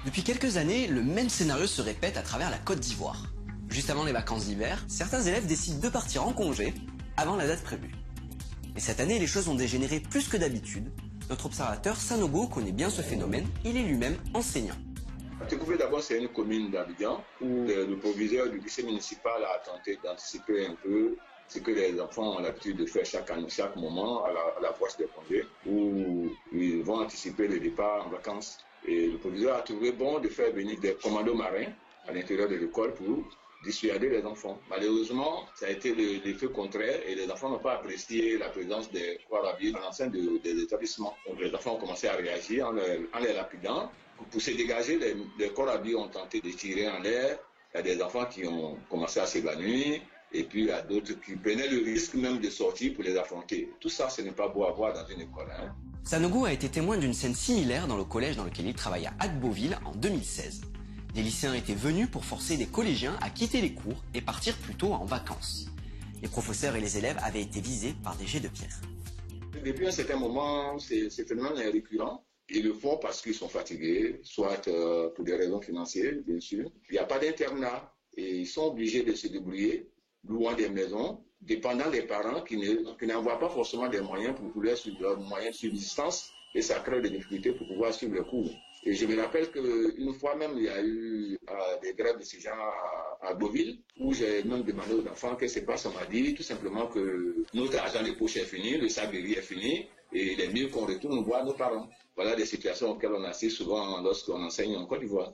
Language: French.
Depuis quelques années, le même scénario se répète à travers la Côte d'Ivoire. Juste avant les vacances d'hiver, certains élèves décident de partir en congé avant la date prévue. Et cette année, les choses ont dégénéré plus que d'habitude. Notre observateur Sanogo connaît bien ce phénomène, il est lui-même enseignant. Tekouvé d'abord c'est une commune d'Abidjan où le proviseur du lycée municipal a tenté d'anticiper un peu ce que les enfants ont l'habitude de faire chaque année, chaque moment à l'approche des congés, où ils vont anticiper le départ en vacances. Et le proviseur a trouvé bon de faire venir des commandos marins à l'intérieur de l'école pour dissuader les enfants. Malheureusement, ça a été l'effet contraire et les enfants n'ont pas apprécié la présence des corps habillés dans l'enceinte des établissements. Donc les enfants ont commencé à réagir en les lapidant. Pour se dégager, les corps habillés ont tenté de tirer en l'air. Il y a des enfants qui ont commencé à s'évanouir et puis il y a d'autres qui prenaient le risque même de sortir pour les affronter. Tout ça, ce n'est pas beau à voir dans une école. Sanogo a été témoin d'une scène similaire dans le collège dans lequel il travaille à Agboville en 2016. Des lycéens étaient venus pour forcer des collégiens à quitter les cours et partir plus tôt en vacances. Les professeurs et les élèves avaient été visés par des jets de pierre. Depuis un certain moment, ce phénomène est récurrent. Ils le font parce qu'ils sont fatigués, soit pour des raisons financières, bien sûr. Il n'y a pas d'internat et ils sont obligés de se débrouiller, louant des maisons, dépendant des parents qui n'envoient pas forcément des moyens pour pouvoir suivre leurs moyens de subsistance et ça crée des difficultés pour pouvoir suivre les cours. Et je me rappelle qu'une fois même, il y a eu des grèves de ces gens à Beauville, où j'ai même demandé aux enfants qu'est-ce qui se passe. On m'a dit tout simplement que notre argent de poche est fini, le sac de riz est fini, et il est mieux qu'on retourne voir nos parents. Voilà des situations auxquelles on assiste souvent lorsqu'on enseigne en Côte d'Ivoire.